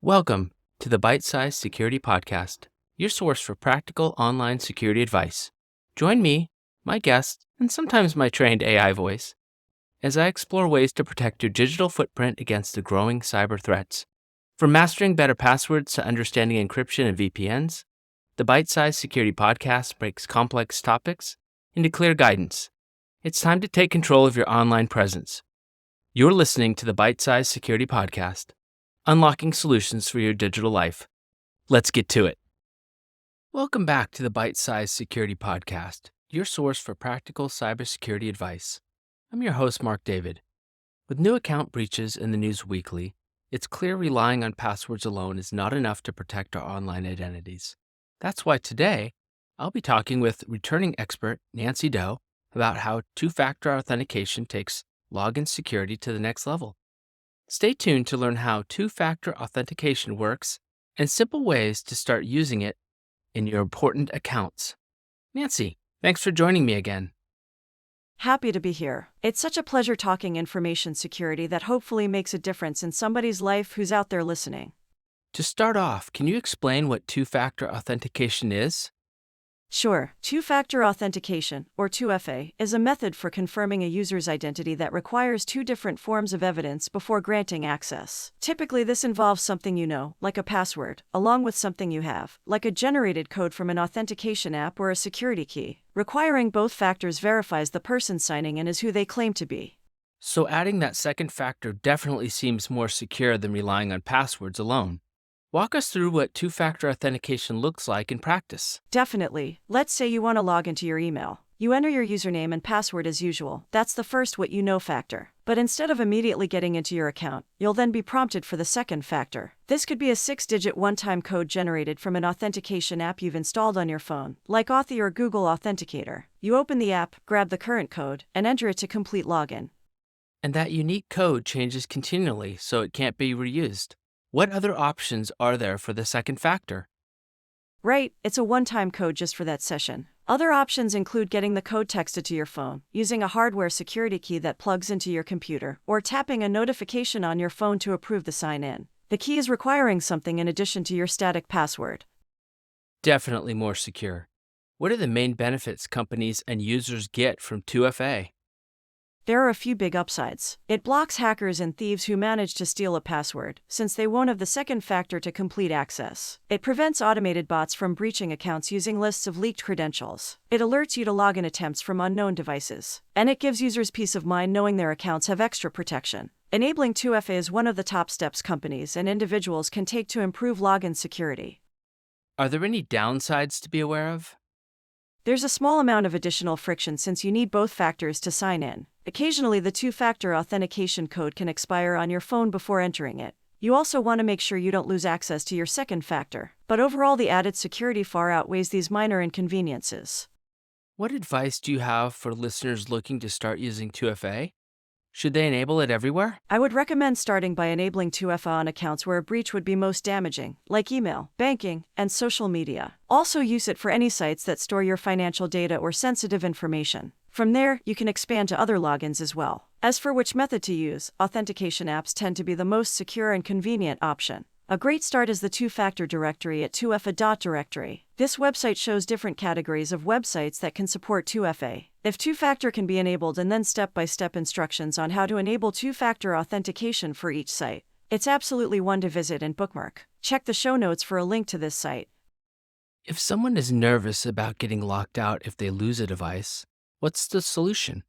Welcome to the Byte-Sized Security Podcast, your source for practical online security advice. Join me, my guest, and sometimes my trained AI voice, as I explore ways to protect your digital footprint against the growing cyber threats. From mastering better passwords to understanding encryption and VPNs, the Byte-Sized Security Podcast breaks complex topics into clear guidance. It's time to take control of your online presence. You're listening to the Byte-Sized Security Podcast, unlocking solutions for your digital life. Let's get to it. Welcome back to the Byte-Sized Security Podcast, your source for practical cybersecurity advice. I'm your host, Marc David. With new account breaches in the news weekly, it's clear relying on passwords alone is not enough to protect our online identities. That's why today, I'll be talking with returning expert Nancy Doe about how two-factor authentication takes login security to the next level. Stay tuned to learn how two-factor authentication works and simple ways to start using it in your important accounts. Nancy, thanks for joining me again. Happy to be here. It's such a pleasure talking information security that hopefully makes a difference in somebody's life who's out there listening. To start off, can you explain what two-factor authentication is? Sure. Two-factor authentication, or 2FA, is a method for confirming a user's identity that requires two different forms of evidence before granting access. Typically, this involves something you know, like a password, along with something you have, like a generated code from an authentication app or a security key. Requiring both factors verifies the person signing in is who they claim to be. So adding that second factor definitely seems more secure than relying on passwords alone. Walk us through what two-factor authentication looks like in practice. Definitely. Let's say you want to log into your email. You enter your username and password as usual. That's the first what you know factor. But instead of immediately getting into your account, you'll then be prompted for the second factor. This could be a 6-digit one-time code generated from an authentication app you've installed on your phone, like Authy or Google Authenticator. You open the app, grab the current code, and enter it to complete login. And that unique code changes continually, so it can't be reused. What other options are there for the second factor? Right, it's a one-time code just for that session. Other options include getting the code texted to your phone, using a hardware security key that plugs into your computer, or tapping a notification on your phone to approve the sign-in. The key is requiring something in addition to your static password. Definitely more secure. What are the main benefits companies and users get from 2FA? There are a few big upsides. It blocks hackers and thieves who manage to steal a password, since they won't have the second factor to complete access. It prevents automated bots from breaching accounts using lists of leaked credentials. It alerts you to login attempts from unknown devices. And it gives users peace of mind knowing their accounts have extra protection. Enabling 2FA is one of the top steps companies and individuals can take to improve login security. Are there any downsides to be aware of? There's a small amount of additional friction since you need both factors to sign in. Occasionally, the two-factor authentication code can expire on your phone before entering it. You also want to make sure you don't lose access to your second factor. But overall, the added security far outweighs these minor inconveniences. What advice do you have for listeners looking to start using 2FA? Should they enable it everywhere? I would recommend starting by enabling 2FA on accounts where a breach would be most damaging, like email, banking, and social media. Also use it for any sites that store your financial data or sensitive information. From there, you can expand to other logins as well. As for which method to use, authentication apps tend to be the most secure and convenient option. A great start is the two-factor directory at 2FA.directory. This website shows different categories of websites that can support 2FA. If two-factor can be enabled and then step-by-step instructions on how to enable two-factor authentication for each site, it's absolutely one to visit and bookmark. Check the show notes for a link to this site. If someone is nervous about getting locked out if they lose a device, what's the solution?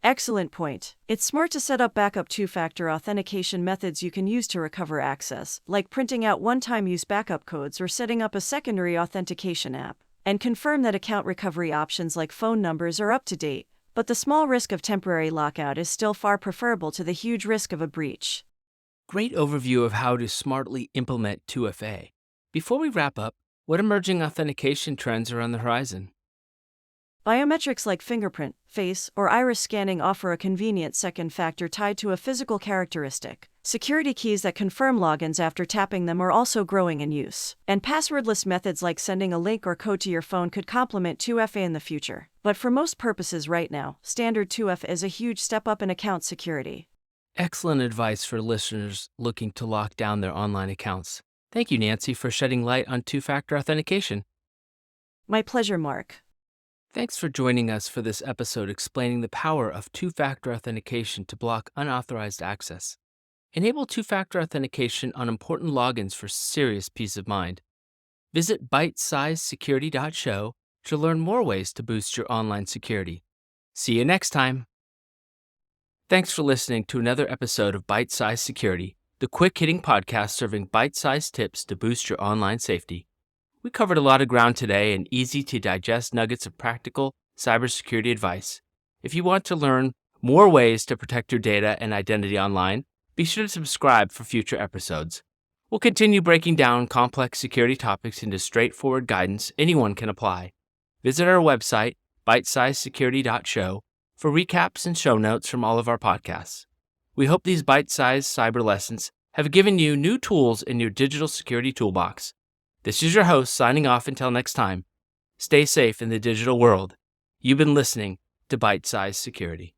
Excellent point. It's smart to set up backup two-factor authentication methods you can use to recover access, like printing out one-time use backup codes or setting up a secondary authentication app. And confirm that account recovery options like phone numbers are up to date. But the small risk of temporary lockout is still far preferable to the huge risk of a breach. Great overview of how to smartly implement 2FA. Before we wrap up, what emerging authentication trends are on the horizon? Biometrics like fingerprint, face, or iris scanning offer a convenient second factor tied to a physical characteristic. Security keys that confirm logins after tapping them are also growing in use. And passwordless methods like sending a link or code to your phone could complement 2FA in the future. But for most purposes right now, standard 2FA is a huge step up in account security. Excellent advice for listeners looking to lock down their online accounts. Thank you, Nancy, for shedding light on two-factor authentication. My pleasure, Mark. Thanks for joining us for this episode explaining the power of two-factor authentication to block unauthorized access. Enable two-factor authentication on important logins for serious peace of mind. Visit Byte-Sized to learn more ways to boost your online security. See you next time. Thanks for listening to another episode of Byte-Sized Security, the quick-hitting podcast serving bite-sized tips to boost your online safety. We covered a lot of ground today and easy-to-digest nuggets of practical cybersecurity advice. If you want to learn more ways to protect your data and identity online, be sure to subscribe for future episodes. We'll continue breaking down complex security topics into straightforward guidance anyone can apply. Visit our website, bitesizedsecurity.show, for recaps and show notes from all of our podcasts. We hope these bite-sized cyber lessons have given you new tools in your digital security toolbox. This is your host signing off until next time. Stay safe in the digital world. You've been listening to Byte-Sized Security.